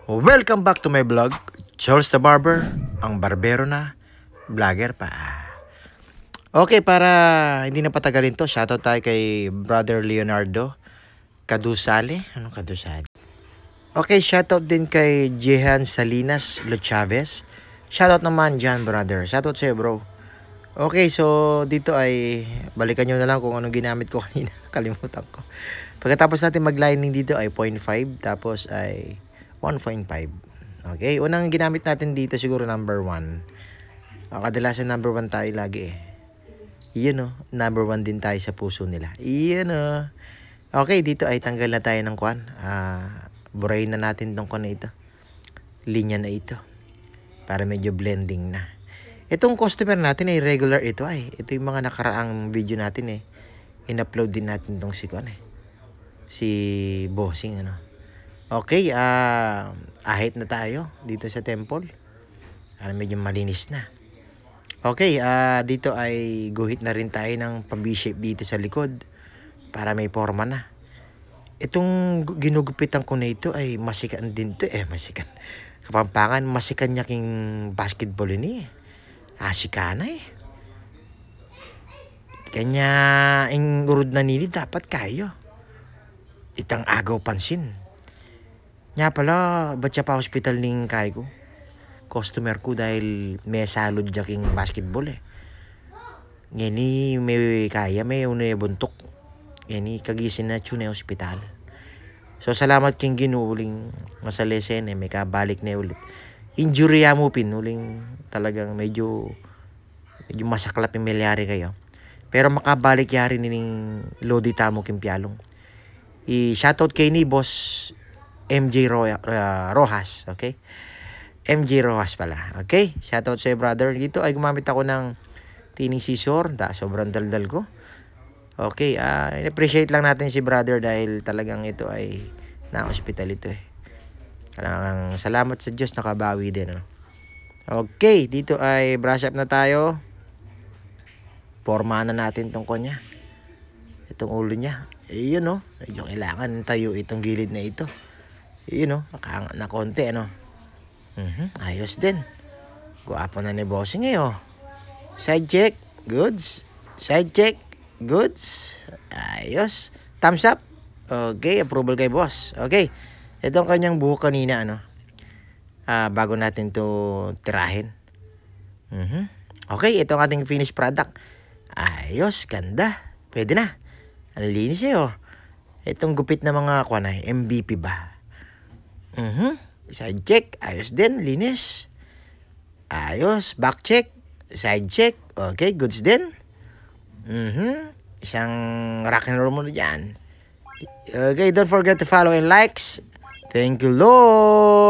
Welcome back to my vlog, Charles the Barber, ang barbero na, vlogger pa. Okay, para hindi na patagalin to, shoutout tayo kay Brother Leonardo Kadusale. Anong Kadusale? Okay, shoutout din kay Jehan Salinas Lo Chavez. Shoutout naman dyan, brother. Shoutout sa'yo, bro. Okay, so dito ay balikan nyo na lang kung anong ginamit ko kanina. Kalimutan ko. Pagkatapos natin mag-lining dito ay 0.5, tapos ay 1.5. Okay, unang ginamit natin dito siguro number 1. Kadalasan number 1 tayo lagi eh. Iyan o, number 1 din tayo sa puso nila. Iyan o. Okay, dito ay tanggal na tayo ng kwan. Burahin na natin tong kwan na ito. Linya na ito. Para medyo blending na. Itong customer natin ay regular ito ay. Ito yung mga nakaraang video natin eh. In-upload din natin tong si kwan eh. Si Bossing ano. Okay, ahit na tayo dito sa temple. Medyo malinis na. Okay, dito ay guhit na rin tayo ng pa-V-shape dito sa likod para may forma na. Itong ginugupitan ko na ito ay masikan din to eh, masikan. Kapampangan, masikan niya king basketball ini eh. Asikana eh. Kanya ang urod na nini dapat kayo. Itang agaw pansin. Nga pala, ba't siya pa hospital ning kay ko? Customer ko dahil may salod jaking basketball eh. Ngani may kaya, may unay buntok. Ngani kagisin na tune hospital. So salamat king ginuling masalesen eh, may kabalik na ulit. Injury mo pin, uling talagang medyo masaklap yung milyari kayo. Pero makabalik yari nining Lodi Tamo Kimpialong. I-shoutout kay ni Boss MJ Rojas, okay? MJ Rojas pala, okay? Shoutout sa'yo, brother. Dito ay gumamit ako ng tining scissor. Sobrang daldal ko. Okay, in-appreciate lang natin si brother dahil talagang ito ay na-hospital ito eh. Talagang salamat sa Diyos, nakabawi din. Ano? Okay, dito ay brush up na tayo. Forma na natin tong kanya. Itong ulo niya. Yun no, medyo kailangan tayo itong gilid na ito. Yun no, nakaangat na konti ano. Ayos din. Guwapo na ni Bossing eh oh. Side check, goods. Side check, goods. Ayos. Thumbs up. Okay, approval kay boss. Okay. Ito ang kanyang buhok kanina ano. Bago natin to tirahin. Okay, ito ang ating finished product. Ayos, ganda. Pwede na. Ang linis eh oh. Itong gupit na mga kwan ay MVP ba? Side check, ayos din, linis. Ayos, back check, side check, okay, goods din. Isang rock and roll muna dyan. Okay, don't forget to follow and likes. Thank you, Lord.